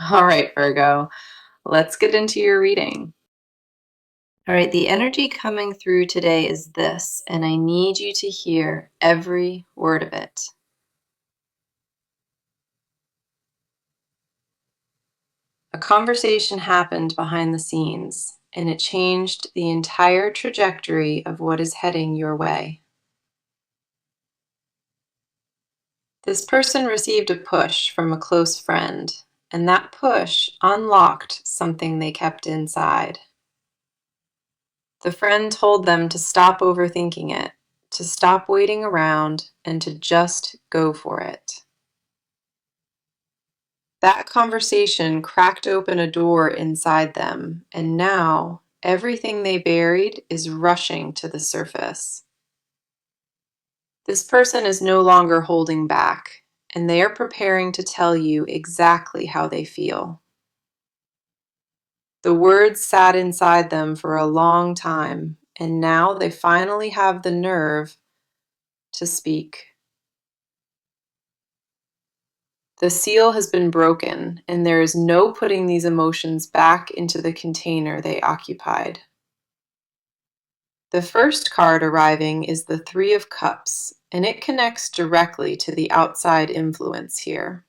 All right, Virgo, let's get into your reading. All right, the energy coming through today is this, and I need you to hear every word of it. A conversation happened behind the scenes, and it changed the entire trajectory of what is heading your way. This person received a push from a close friend, and that push unlocked something they kept inside. The friend told them to stop overthinking it, to stop waiting around, and to just go for it. That conversation cracked open a door inside them, and now everything they buried is rushing to the surface. This person is no longer holding back, and they are preparing to tell you exactly how they feel. The words sat inside them for a long time, and now they finally have the nerve to speak. The seal has been broken, and there is no putting these emotions back into the container they occupied. The first card arriving is the Three of Cups, and it connects directly to the outside influence here.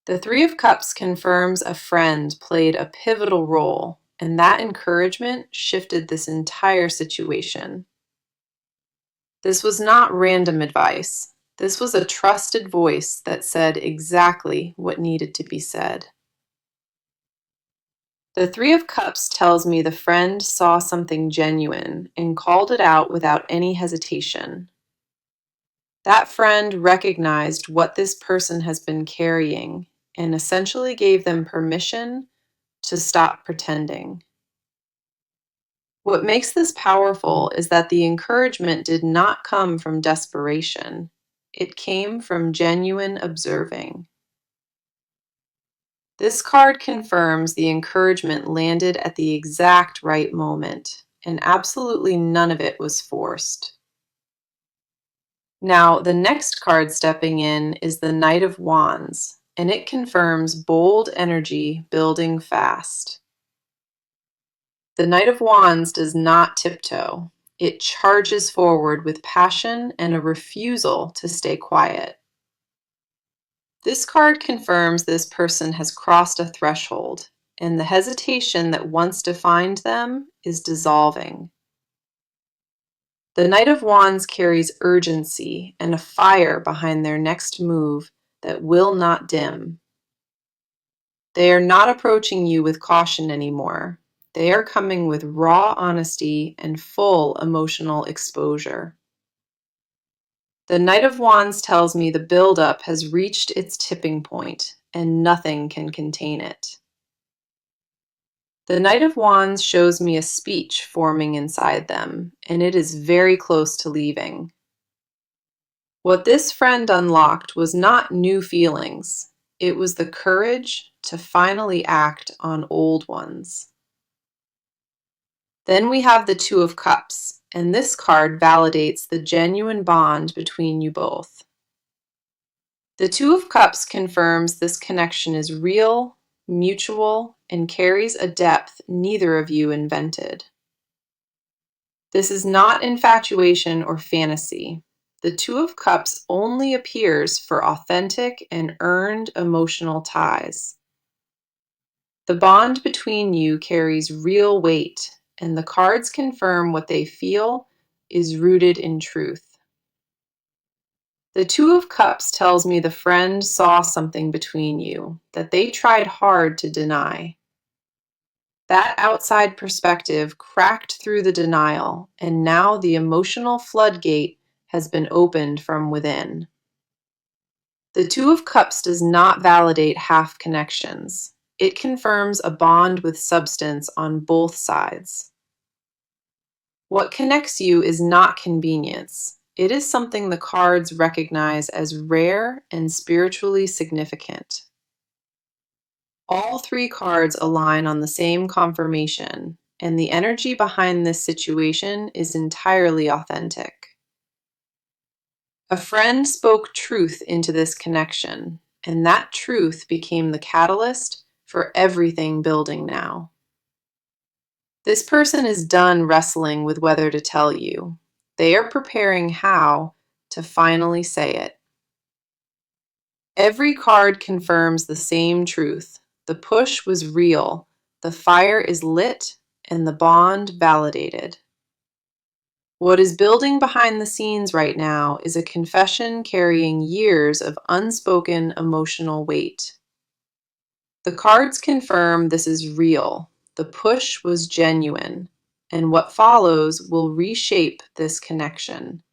The Three of Cups confirms a friend played a pivotal role, and that encouragement shifted this entire situation. This was not random advice. This was a trusted voice that said exactly what needed to be said. The Three of Cups tells me the friend saw something genuine and called it out without any hesitation. That friend recognized what this person has been carrying and essentially gave them permission to stop pretending. What makes this powerful is that the encouragement did not come from desperation. It came from genuine observing. This card confirms the encouragement landed at the exact right moment, and absolutely none of it was forced. Now, the next card stepping in is the Knight of Wands, and it confirms bold energy building fast. The Knight of Wands does not tiptoe. It charges forward with passion and a refusal to stay quiet. This card confirms this person has crossed a threshold, and the hesitation that once defined them is dissolving. The Knight of Wands carries urgency and a fire behind their next move that will not dim. They are not approaching you with caution anymore. They are coming with raw honesty and full emotional exposure. The Knight of Wands tells me the buildup has reached its tipping point, and nothing can contain it. The Knight of Wands shows me a speech forming inside them, and it is very close to leaving. What this friend unlocked was not new feelings. It was the courage to finally act on old ones. Then we have the Two of Cups, and this card validates the genuine bond between you both. The Two of Cups confirms this connection is real, mutual, and carries a depth neither of you invented. This is not infatuation or fantasy. The Two of Cups only appears for authentic and earned emotional ties. The bond between you carries real weight, and the cards confirm what they feel is rooted in truth. The Two of Cups tells me the friend saw something between you that they tried hard to deny. That outside perspective cracked through the denial, and now the emotional floodgate has been opened from within. The Two of Cups does not validate half connections. It confirms a bond with substance on both sides. What connects you is not convenience. It is something the cards recognize as rare and spiritually significant. All three cards align on the same confirmation, and the energy behind this situation is entirely authentic. A friend spoke truth into this connection, and that truth became the catalyst for everything building now. This person is done wrestling with whether to tell you. They are preparing how to finally say it. Every card confirms the same truth. The push was real, the fire is lit, and the bond validated. What is building behind the scenes right now is a confession carrying years of unspoken emotional weight. The cards confirm this is real. The push was genuine, and what follows will reshape this connection.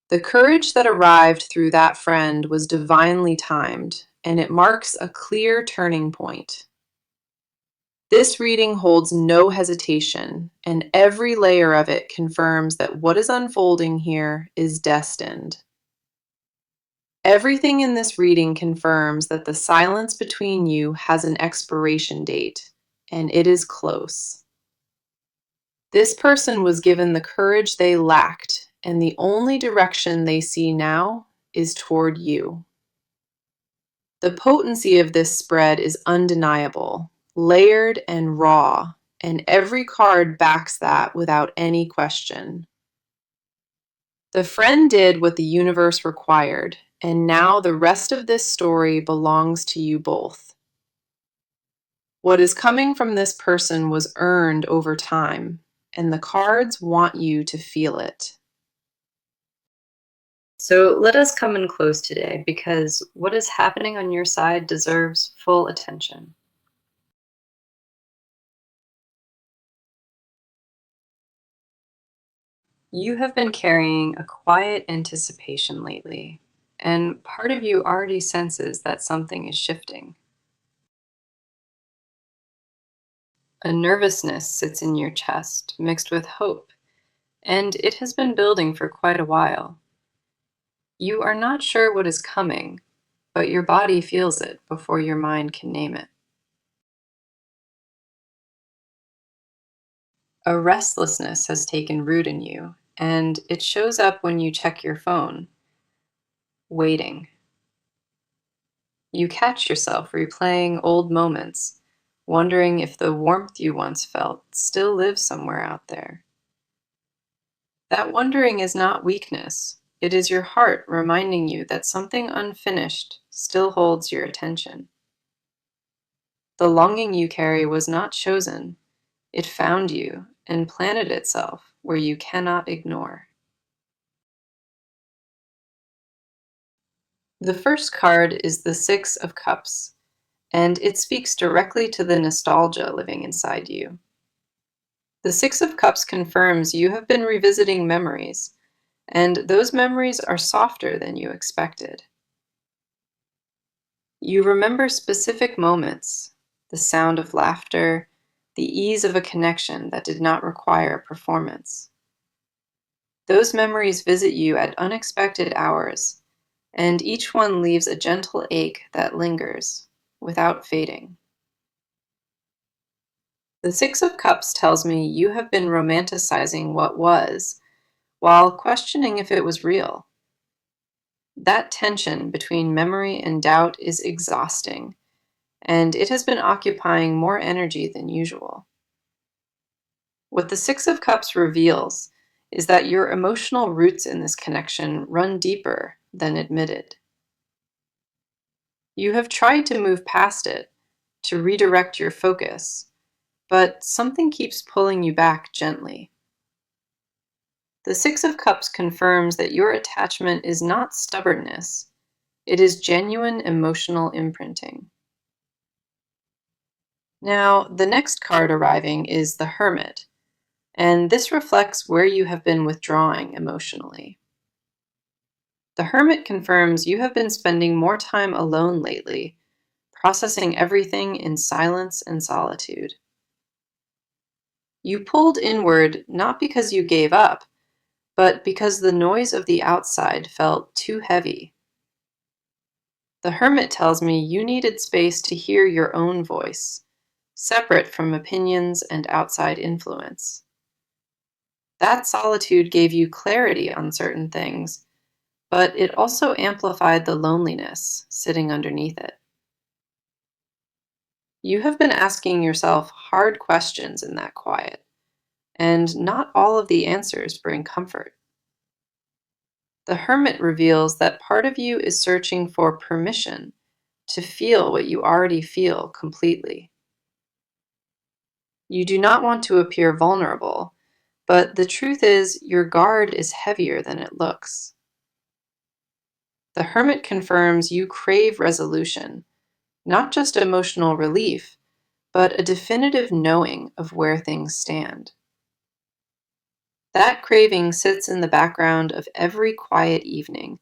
The courage that arrived through that friend was divinely timed, and it marks a clear turning point. This reading holds no hesitation, and every layer of it confirms that what is unfolding here is destined. Everything in this reading confirms that the silence between you has an expiration date, and it is close. This person was given the courage they lacked, and the only direction they see now is toward you. The potency of this spread is undeniable, layered and raw, and every card backs that without any question. The friend did what the universe required, and now the rest of this story belongs to you both. What is coming from this person was earned over time, and the cards want you to feel it. So let us come in close today because what is happening on your side deserves full attention. You have been carrying a quiet anticipation lately, and part of you already senses that something is shifting. A nervousness sits in your chest, mixed with hope, and it has been building for quite a while. You are not sure what is coming, but your body feels it before your mind can name it. A restlessness has taken root in you, and it shows up when you check your phone, waiting. You catch yourself replaying old moments, wondering if the warmth you once felt still lives somewhere out there. That wondering is not weakness. It is your heart reminding you that something unfinished still holds your attention. The longing you carry was not chosen. It found you and planted itself where you cannot ignore. The first card is the Six of Cups, and it speaks directly to the nostalgia living inside you. The Six of Cups confirms you have been revisiting memories, and those memories are softer than you expected. You remember specific moments, the sound of laughter, the ease of a connection that did not require performance. Those memories visit you at unexpected hours, and each one leaves a gentle ache that lingers, without fading. The Six of Cups tells me you have been romanticizing what was, while questioning if it was real. That tension between memory and doubt is exhausting, and it has been occupying more energy than usual. What the Six of Cups reveals is that your emotional roots in this connection run deeper than admitted. You have tried to move past it, to redirect your focus, but something keeps pulling you back gently. The Six of Cups confirms that your attachment is not stubbornness, it is genuine emotional imprinting. Now, the next card arriving is the Hermit, and this reflects where you have been withdrawing emotionally. The Hermit confirms you have been spending more time alone lately, processing everything in silence and solitude. You pulled inward not because you gave up, but because the noise of the outside felt too heavy. The Hermit tells me you needed space to hear your own voice, separate from opinions and outside influence. That solitude gave you clarity on certain things, but it also amplified the loneliness sitting underneath it. You have been asking yourself hard questions in that quiet, and not all of the answers bring comfort. The hermit reveals that part of you is searching for permission to feel what you already feel completely. You do not want to appear vulnerable, but the truth is your guard is heavier than it looks. The hermit confirms you crave resolution, not just emotional relief, but a definitive knowing of where things stand. That craving sits in the background of every quiet evening,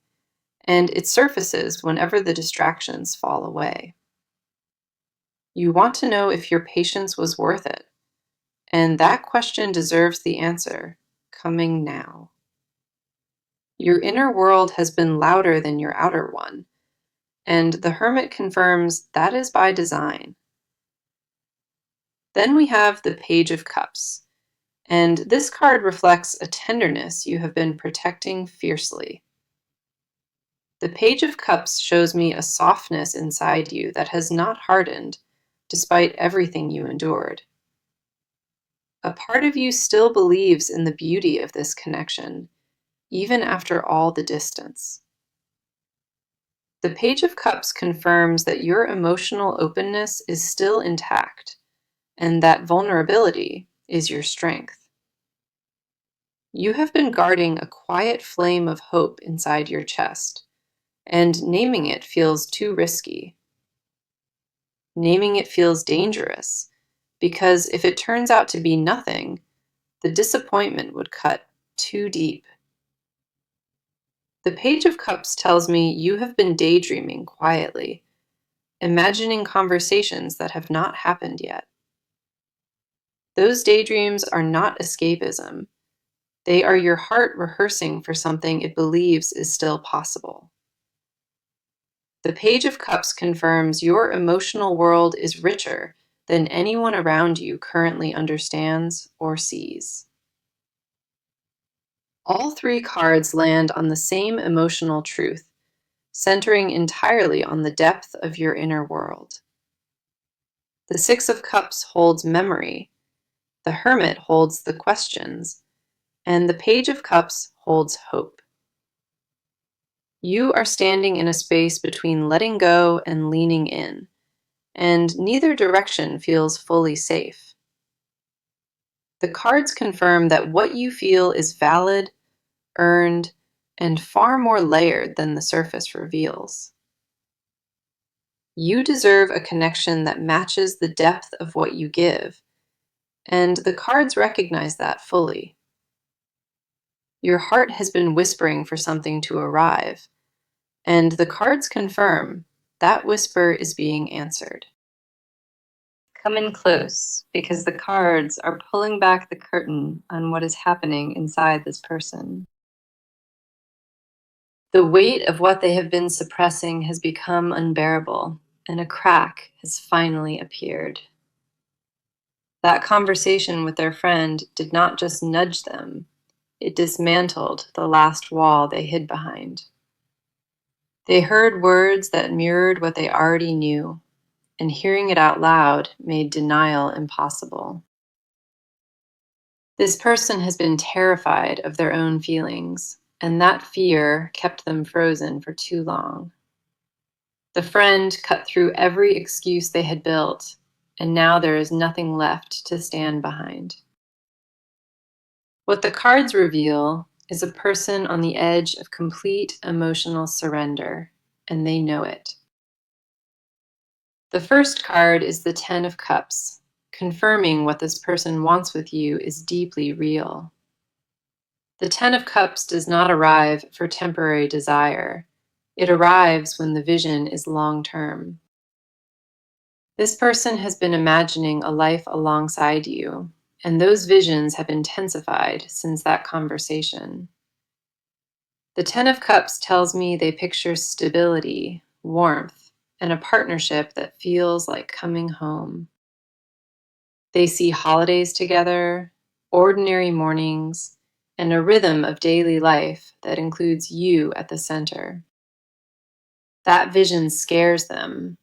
and it surfaces whenever the distractions fall away. You want to know if your patience was worth it, and that question deserves the answer coming now. Your inner world has been louder than your outer one, and the hermit confirms that is by design. Then we have the Page of Cups, and this card reflects a tenderness you have been protecting fiercely. The Page of Cups shows me a softness inside you that has not hardened, despite everything you endured. A part of you still believes in the beauty of this connection, even after all the distance. The Page of Cups confirms that your emotional openness is still intact, and that vulnerability is your strength. You have been guarding a quiet flame of hope inside your chest, and naming it feels too risky. Naming it feels dangerous, because if it turns out to be nothing, the disappointment would cut too deep. The Page of Cups tells me you have been daydreaming quietly, imagining conversations that have not happened yet. Those daydreams are not escapism. They are your heart rehearsing for something it believes is still possible. The Page of Cups confirms your emotional world is richer than anyone around you currently understands or sees. All three cards land on the same emotional truth, centering entirely on the depth of your inner world. The Six of Cups holds memory, the Hermit holds the questions, and the Page of Cups holds hope. You are standing in a space between letting go and leaning in, and neither direction feels fully safe. The cards confirm that what you feel is valid, earned, and far more layered than the surface reveals. You deserve a connection that matches the depth of what you give, and the cards recognize that fully. Your heart has been whispering for something to arrive, and the cards confirm that whisper is being answered. Come in close, because the cards are pulling back the curtain on what is happening inside this person. The weight of what they have been suppressing has become unbearable, and a crack has finally appeared. That conversation with their friend did not just nudge them, it dismantled the last wall they hid behind. They heard words that mirrored what they already knew, and hearing it out loud made denial impossible. This person has been terrified of their own feelings, and that fear kept them frozen for too long. The friend cut through every excuse they had built, and now there is nothing left to stand behind. What the cards reveal is a person on the edge of complete emotional surrender, and they know it. The first card is the Ten of Cups, confirming what this person wants with you is deeply real. The Ten of Cups does not arrive for temporary desire. It arrives when the vision is long-term. This person has been imagining a life alongside you, and those visions have intensified since that conversation. The Ten of Cups tells me they picture stability, warmth, and a partnership that feels like coming home. They see holidays together, ordinary mornings, and a rhythm of daily life that includes you at the center. That vision scares them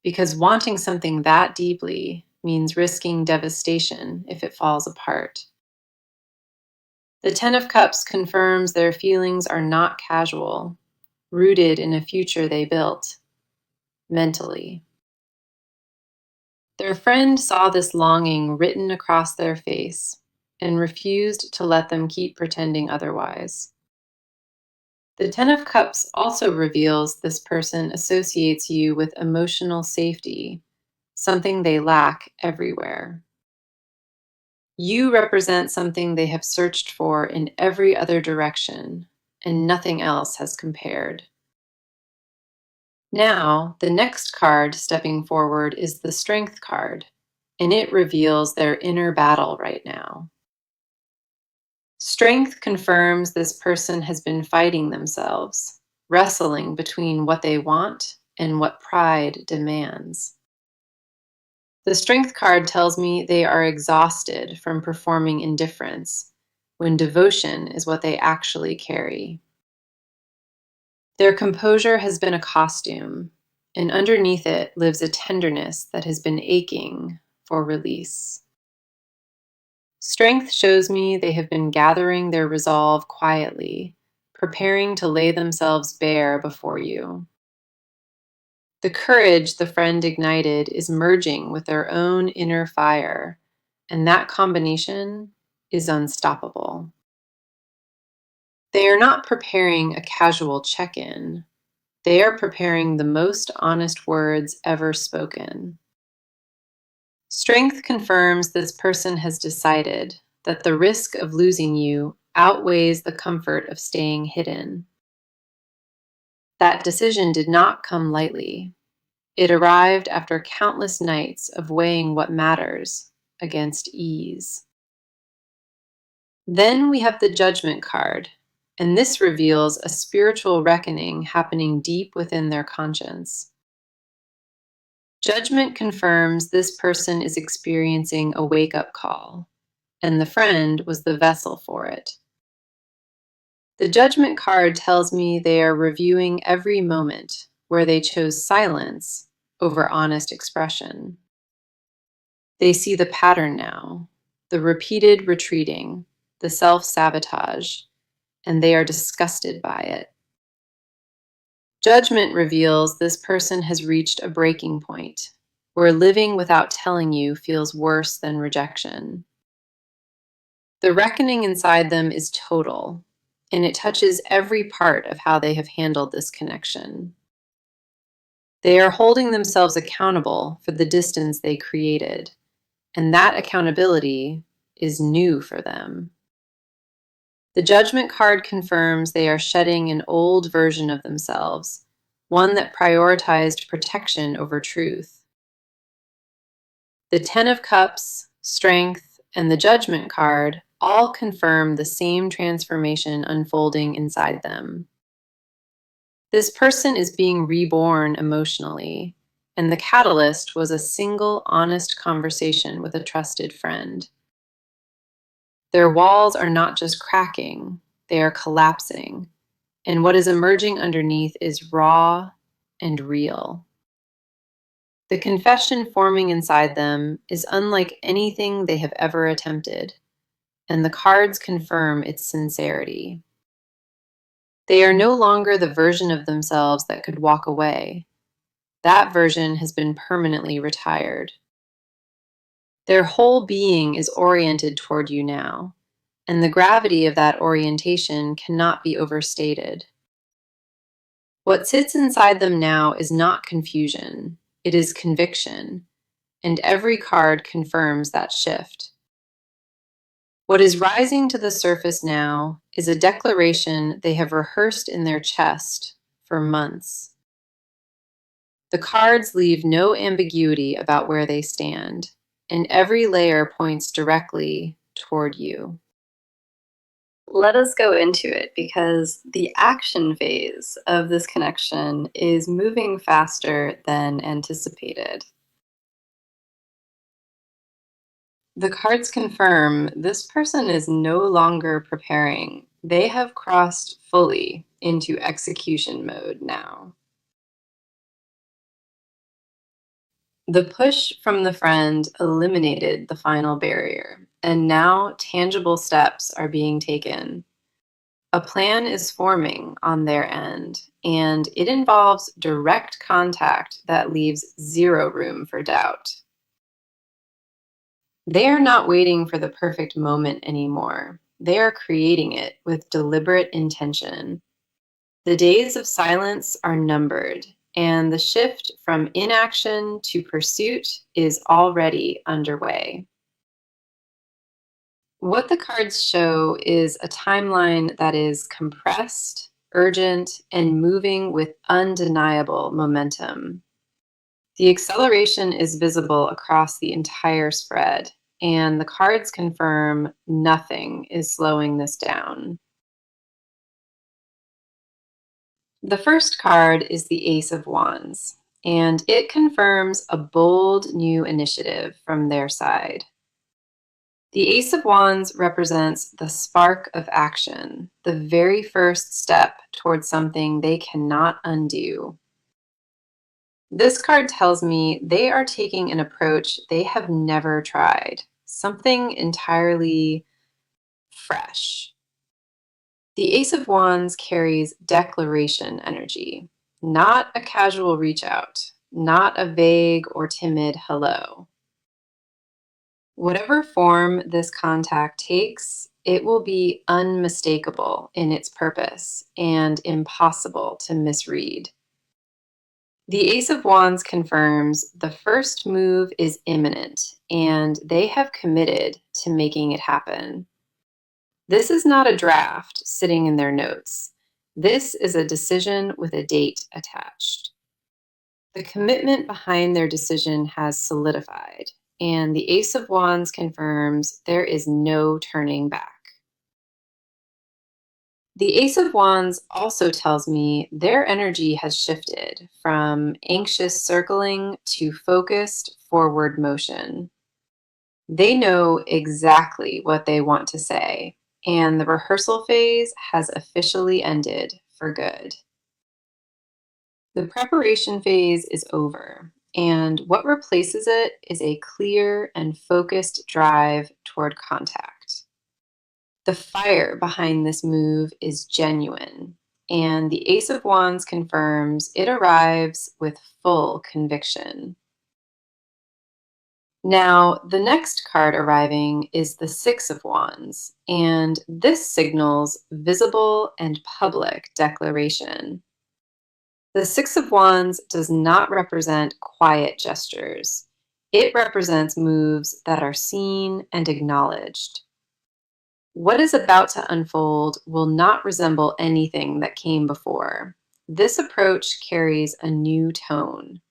because wanting something that deeply means risking devastation if it falls apart. The Ten of Cups confirms their feelings are not casual, rooted in a future they built mentally. Their friend saw this longing written across their face and refused to let them keep pretending otherwise. The Ten of Cups also reveals this person associates you with emotional safety, something they lack everywhere. You represent something they have searched for in every other direction, and nothing else has compared. Now, the next card stepping forward is the Strength card, and it reveals their inner battle right now. Strength confirms this person has been fighting themselves, wrestling between what they want and what pride demands. The Strength card tells me they are exhausted from performing indifference, when devotion is what they actually carry. Their composure has been a costume, and underneath it lives a tenderness that has been aching for release. Strength shows me they have been gathering their resolve quietly, preparing to lay themselves bare before you. The courage the friend ignited is merging with their own inner fire, and that combination is unstoppable. They are not preparing a casual check in, they are preparing the most honest words ever spoken. Strength confirms this person has decided that the risk of losing you outweighs the comfort of staying hidden. That decision did not come lightly. It arrived after countless nights of weighing what matters against ease. Then we have the Judgment card, and this reveals a spiritual reckoning happening deep within their conscience. Judgment confirms this person is experiencing a wake-up call, and the friend was the vessel for it. The Judgment card tells me they are reviewing every moment where they chose silence over honest expression. They see the pattern now, the repeated retreating, the self-sabotage, and they are disgusted by it. Judgment reveals this person has reached a breaking point, where living without telling you feels worse than rejection. The reckoning inside them is total, and it touches every part of how they have handled this connection. They are holding themselves accountable for the distance they created, and that accountability is new for them. The Judgment card confirms they are shedding an old version of themselves, one that prioritized protection over truth. The Ten of Cups, Strength, and the Judgment card all confirm the same transformation unfolding inside them. This person is being reborn emotionally, and the catalyst was a single honest conversation with a trusted friend. Their walls are not just cracking, they are collapsing, and what is emerging underneath is raw and real. The confession forming inside them is unlike anything they have ever attempted, and the cards confirm its sincerity. They are no longer the version of themselves that could walk away. That version has been permanently retired. Their whole being is oriented toward you now, and the gravity of that orientation cannot be overstated. What sits inside them now is not confusion, it is conviction, and every card confirms that shift. What is rising to the surface now is a declaration they have rehearsed in their chest for months. The cards leave no ambiguity about where they stand, and every layer points directly toward you. Let us go into it because the action phase of this connection is moving faster than anticipated. The cards confirm this person is no longer preparing. They have crossed fully into execution mode now. The push from the friend eliminated the final barrier, and now tangible steps are being taken. A plan is forming on their end, and it involves direct contact that leaves zero room for doubt. They are not waiting for the perfect moment anymore. They are creating it with deliberate intention. The days of silence are numbered, and the shift from inaction to pursuit is already underway. What the cards show is a timeline that is compressed, urgent, and moving with undeniable momentum. The acceleration is visible across the entire spread, and the cards confirm nothing is slowing this down. The first card is the Ace of Wands, and it confirms a bold new initiative from their side. The Ace of Wands represents the spark of action, the very first step towards something they cannot undo. This card tells me they are taking an approach they have never tried, something entirely fresh. The Ace of Wands carries declaration energy, not a casual reach out, not a vague or timid hello. Whatever form this contact takes, it will be unmistakable in its purpose and impossible to misread. The Ace of Wands confirms the first move is imminent, and they have committed to making it happen. This is not a draft sitting in their notes. This is a decision with a date attached. The commitment behind their decision has solidified, and the Ace of Wands confirms there is no turning back. The Ace of Wands also tells me their energy has shifted from anxious circling to focused forward motion. They know exactly what they want to say, and the rehearsal phase has officially ended for good. The preparation phase is over, and what replaces it is a clear and focused drive toward contact. The fire behind this move is genuine, and the Ace of Wands confirms it arrives with full conviction. Now, the next card arriving is the Six of Wands, and this signals visible and public declaration. The Six of Wands does not represent quiet gestures. It represents moves that are seen and acknowledged. What is about to unfold will not resemble anything that came before. This approach carries a new tone.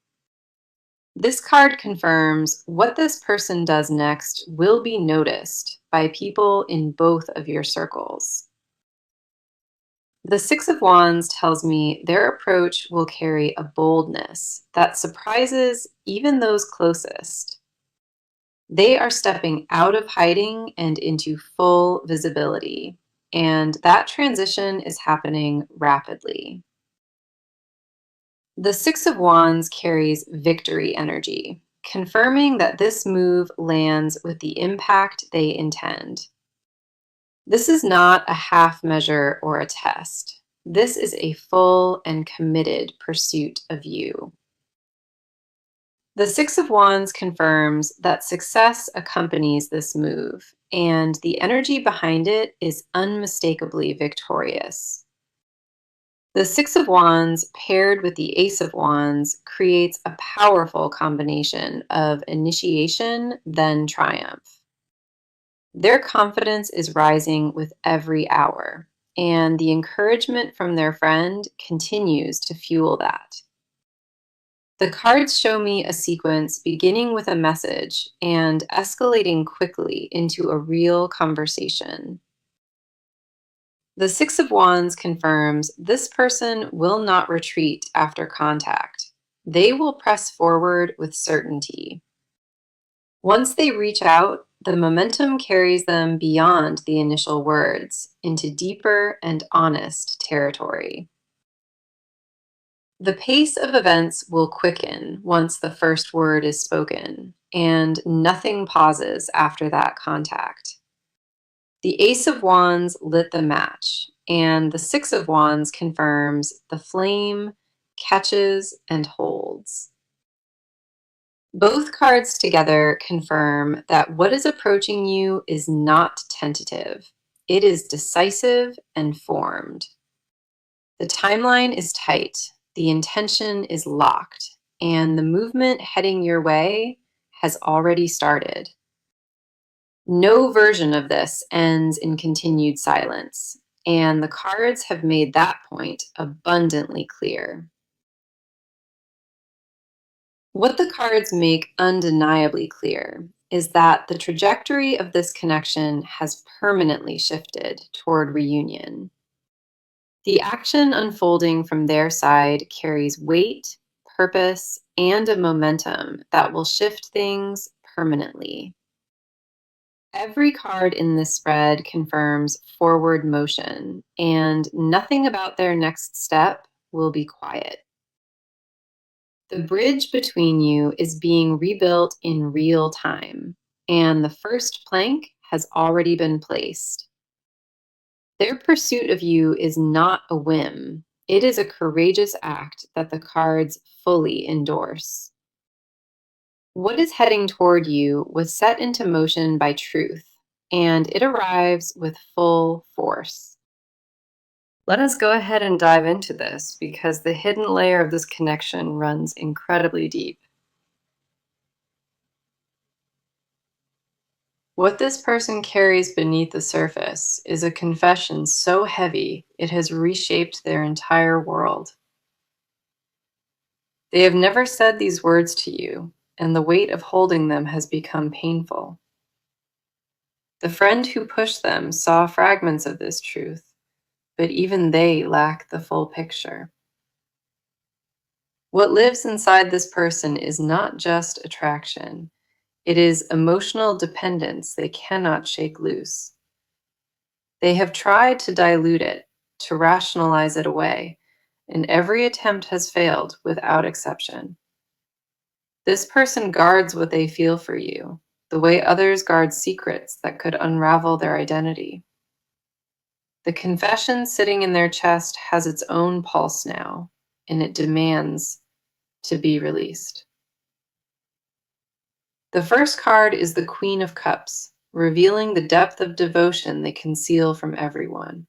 This card confirms what this person does next will be noticed by people in both of your circles. The Six of Wands tells me their approach will carry a boldness that surprises even those closest. They are stepping out of hiding and into full visibility, and that transition is happening rapidly. The Six of Wands carries victory energy, confirming that this move lands with the impact they intend. This is not a half measure or a test. This is a full and committed pursuit of you. The Six of Wands confirms that success accompanies this move, and the energy behind it is unmistakably victorious. The Six of Wands paired with the Ace of Wands creates a powerful combination of initiation, then triumph. Their confidence is rising with every hour, and the encouragement from their friend continues to fuel that. The cards show me a sequence beginning with a message and escalating quickly into a real conversation. The Six of Wands confirms this person will not retreat after contact. They will press forward with certainty. Once they reach out, The momentum carries them beyond the initial words into deeper and honest territory. The pace of events will quicken once the first word is spoken, and nothing pauses after that contact. The Ace of Wands lit the match, and the Six of Wands confirms the flame catches and holds. Both cards together confirm that what is approaching you is not tentative. It is decisive and formed. The timeline is tight, the intention is locked, and the movement heading your way has already started. No version of this ends in continued silence, and the cards have made that point abundantly clear. What the cards make undeniably clear is that the trajectory of this connection has permanently shifted toward reunion. The action unfolding from their side carries weight, purpose, and a momentum that will shift things permanently. Every card in this spread confirms forward motion, and nothing about their next step will be quiet. The bridge between you is being rebuilt in real time, and the first plank has already been placed. Their pursuit of you is not a whim. It is a courageous act that the cards fully endorse. What is heading toward you was set into motion by truth, and it arrives with full force. Let us go ahead and dive into this because the hidden layer of this connection runs incredibly deep. What this person carries beneath the surface is a confession so heavy it has reshaped their entire world. They have never said these words to you, and the weight of holding them has become painful. The friend who pushed them saw fragments of this truth, but even they lack the full picture. What lives inside this person is not just attraction, it is emotional dependence they cannot shake loose. They have tried to dilute it, to rationalize it away, and every attempt has failed without exception. This person guards what they feel for you, the way others guard secrets that could unravel their identity. The confession sitting in their chest has its own pulse now, and it demands to be released. The first card is the Queen of Cups, revealing the depth of devotion they conceal from everyone.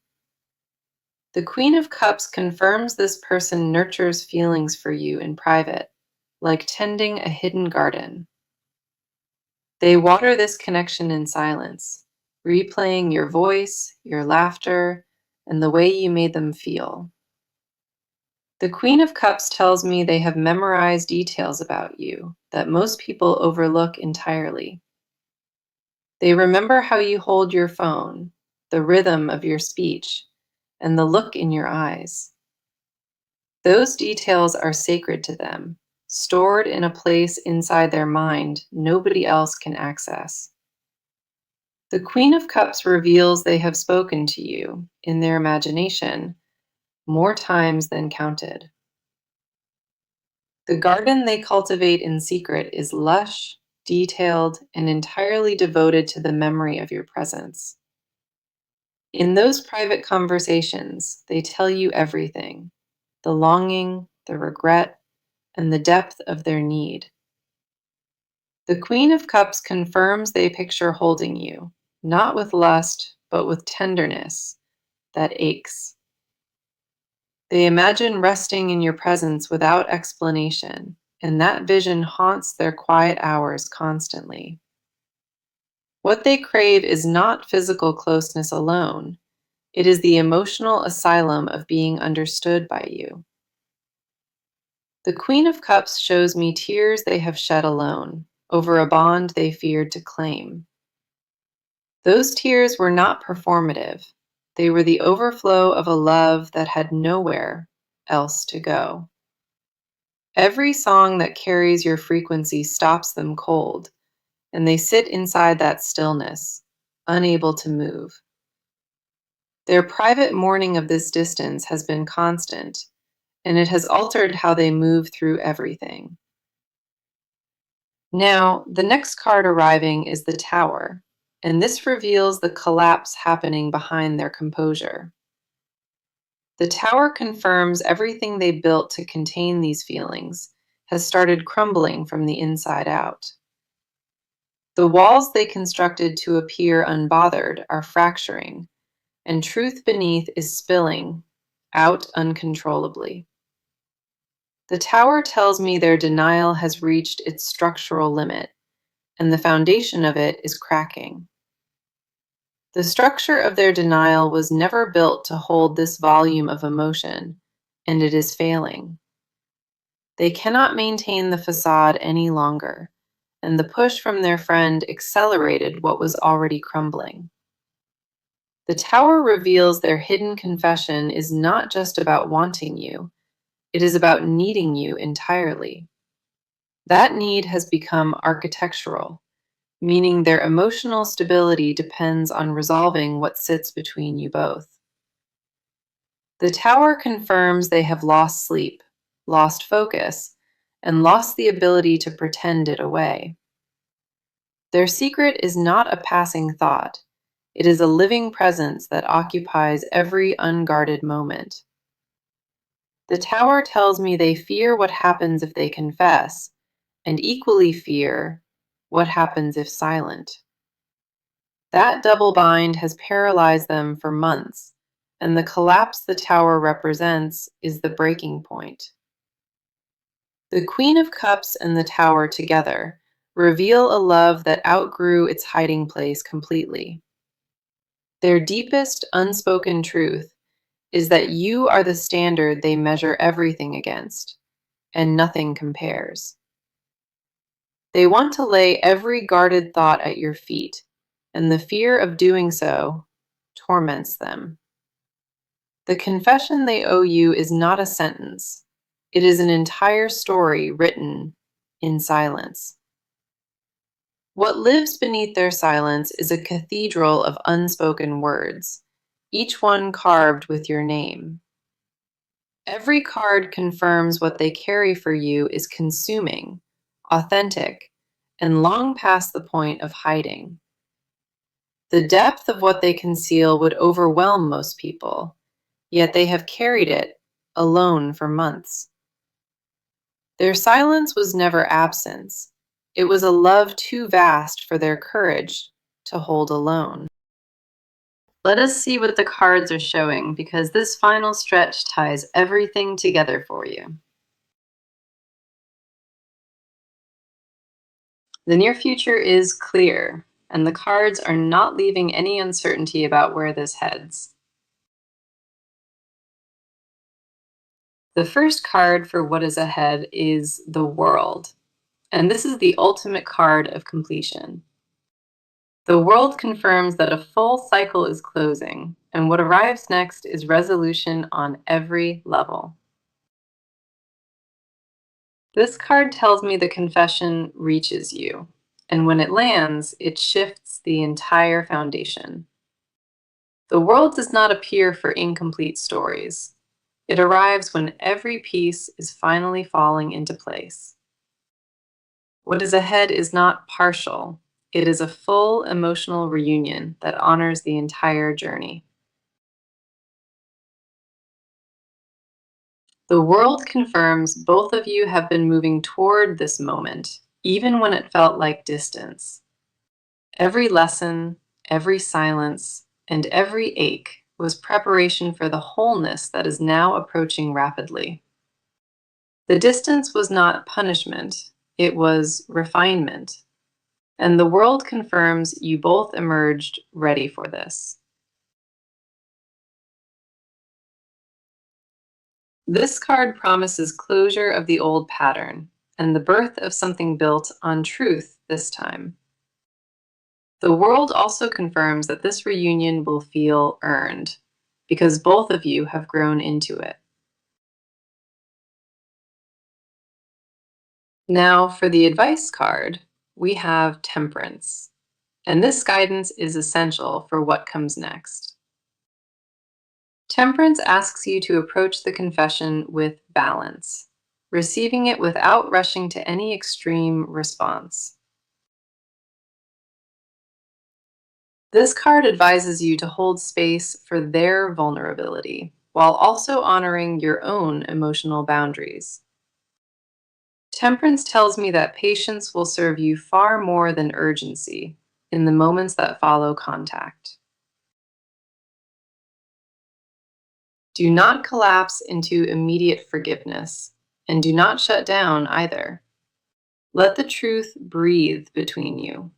The Queen of Cups confirms this person nurtures feelings for you in private, like tending a hidden garden. They water this connection in silence, replaying your voice, your laughter, and the way you made them feel. The Queen of Cups tells me they have memorized details about you that most people overlook entirely. They remember how you hold your phone, the rhythm of your speech, and the look in your eyes. Those details are sacred to them, stored in a place inside their mind nobody else can access. The Queen of Cups reveals they have spoken to you, in their imagination, more times than counted. The garden they cultivate in secret is lush, detailed, and entirely devoted to the memory of your presence. In those private conversations, they tell you everything: the longing, the regret, and the depth of their need. The Queen of Cups confirms they picture holding you, not with lust, but with tenderness that aches. They imagine resting in your presence without explanation, and that vision haunts their quiet hours constantly. What they crave is not physical closeness alone, it is the emotional asylum of being understood by you. The Queen of Cups shows me tears they have shed alone, over a bond they feared to claim. Those tears were not performative. They were the overflow of a love that had nowhere else to go. Every song that carries your frequency stops them cold, and they sit inside that stillness, unable to move. Their private mourning of this distance has been constant, and it has altered how they move through everything. Now, the next card arriving is the Tower, and this reveals the collapse happening behind their composure. The Tower confirms everything they built to contain these feelings has started crumbling from the inside out. The walls they constructed to appear unbothered are fracturing, and truth beneath is spilling out uncontrollably. The Tower tells me their denial has reached its structural limit, and the foundation of it is cracking. The structure of their denial was never built to hold this volume of emotion, and it is failing. They cannot maintain the facade any longer, and the push from their friend accelerated what was already crumbling. The Tower reveals their hidden confession is not just about wanting you, it is about needing you entirely. That need has become architectural, meaning their emotional stability depends on resolving what sits between you both. The Tower confirms they have lost sleep, lost focus, and lost the ability to pretend it away. Their secret is not a passing thought, it is a living presence that occupies every unguarded moment. The Tower tells me they fear what happens if they confess, and equally fear what happens if silent. That double bind has paralyzed them for months, and the collapse the Tower represents is the breaking point. The Queen of Cups and the Tower together reveal a love that outgrew its hiding place completely. Their deepest unspoken truth is that you are the standard they measure everything against, and nothing compares. They want to lay every guarded thought at your feet, and the fear of doing so torments them. The confession they owe you is not a sentence, it is an entire story written in silence. What lives beneath their silence is a cathedral of unspoken words, each one carved with your name. Every card confirms what they carry for you is consuming, authentic, and long past the point of hiding. The depth of what they conceal would overwhelm most people, yet they have carried it alone for months. Their silence was never absence. It was a love too vast for their courage to hold alone. Let us see what the cards are showing, because this final stretch ties everything together for you. The near future is clear, and the cards are not leaving any uncertainty about where this heads. The first card for what is ahead is the World, and this is the ultimate card of completion. The World confirms that a full cycle is closing, and what arrives next is resolution on every level. This card tells me the confession reaches you, and when it lands, it shifts the entire foundation. The world does not appear for incomplete stories. It arrives when every piece is finally falling into place. What is ahead is not partial. It is a full emotional reunion that honors the entire journey. The world confirms both of you have been moving toward this moment, even when it felt like distance. Every lesson, every silence, and every ache was preparation for the wholeness that is now approaching rapidly. The distance was not punishment, it was refinement. And the world confirms you both emerged ready for this. This card promises closure of the old pattern and the birth of something built on truth this time. The world also confirms that this reunion will feel earned because both of you have grown into it. Now for the advice card. we have Temperance, and this guidance is essential for what comes next. Temperance asks you to approach the confession with balance, receiving it without rushing to any extreme response. This card advises you to hold space for their vulnerability while also honoring your own emotional boundaries. Temperance tells me that patience will serve you far more than urgency in the moments that follow contact. Do not collapse into immediate forgiveness, and do not shut down either. Let the truth breathe between you.